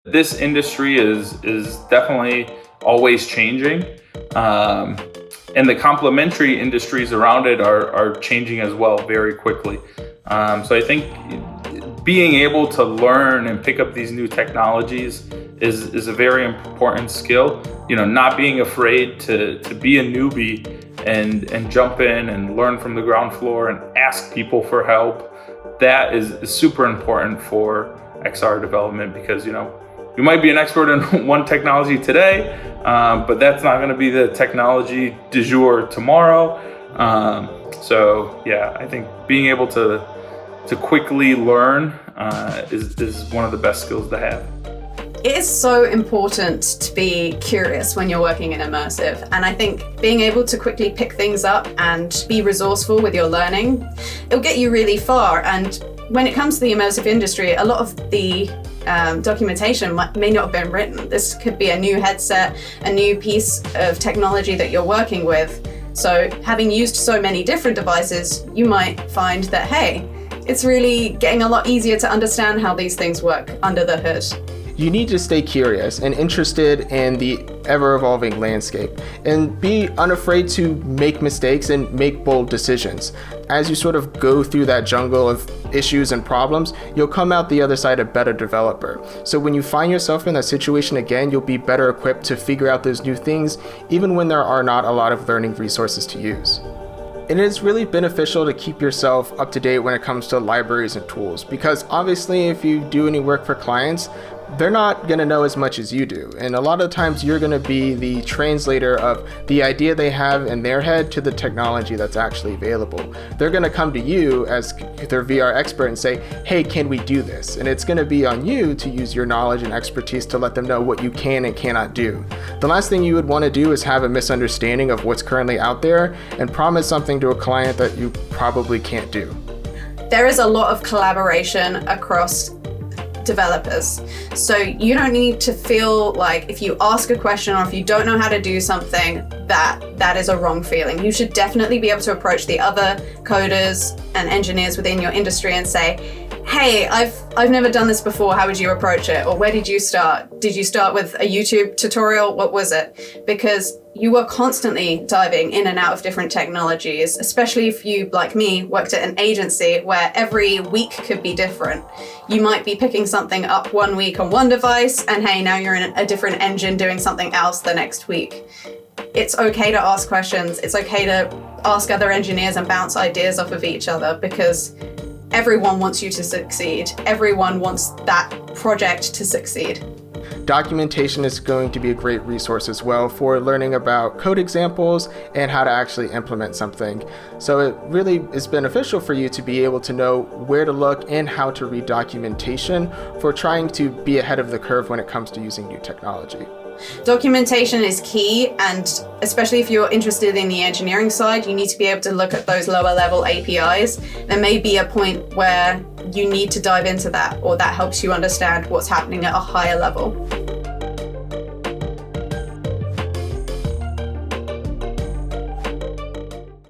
This industry is definitely always changing, and the complementary industries around it are changing as well very quickly. So I think being able to learn and pick up these new technologies is a very important skill. Not being afraid to be a newbie and jump in and learn from the ground floor and ask people for help. That is super important for XR development, because you might be an expert in one technology today, but that's not going to be the technology du jour tomorrow. So yeah, I think being able to quickly learn is one of the best skills to have. It is so important to be curious when you're working in immersive, and I think being able to quickly pick things up and be resourceful with your learning, it'll get you really far. And when it comes to the immersive industry, a lot of the documentation may not have been written. This could be a new headset, a new piece of technology that you're working with. So having used so many different devices, you might find that, hey, it's really getting a lot easier to understand how these things work under the hood. You need to stay curious and interested in the ever-evolving landscape, and be unafraid to make mistakes and make bold decisions. As you sort of go through that jungle of issues and problems, you'll come out the other side a better developer. So when you find yourself in that situation again, you'll be better equipped to figure out those new things, even when there are not a lot of learning resources to use. It is really beneficial to keep yourself up to date when it comes to libraries and tools, because obviously if you do any work for clients, they're not going to know as much as you do. And a lot of times you're going to be the translator of the idea they have in their head to the technology that's actually available. They're going to come to you as their VR expert and say, hey, can we do this? And it's going to be on you to use your knowledge and expertise to let them know what you can and cannot do. The last thing you would want to do is have a misunderstanding of what's currently out there and promise something to a client that you probably can't do. There is a lot of collaboration across developers. So you don't need to feel like if you ask a question or if you don't know how to do something, that is a wrong feeling. You should definitely be able to approach the other coders and engineers within your industry and say, hey, I've never done this before, how would you approach it? Or where did you start? Did you start with a YouTube tutorial? What was it? Because you are constantly diving in and out of different technologies, especially if you, like me, worked at an agency where every week could be different. You might be picking something up one week on one device, and hey, now you're in a different engine doing something else the next week. It's okay to ask questions. It's okay to ask other engineers and bounce ideas off of each other, because everyone wants you to succeed. Everyone wants that project to succeed. Documentation is going to be a great resource as well for learning about code examples and how to actually implement something. So it really is beneficial for you to be able to know where to look and how to read documentation for trying to be ahead of the curve when it comes to using new technology. Documentation is key, and especially if you're interested in the engineering side, you need to be able to look at those lower level APIs. There may be a point where you need to dive into that, or that helps you understand what's happening at a higher level.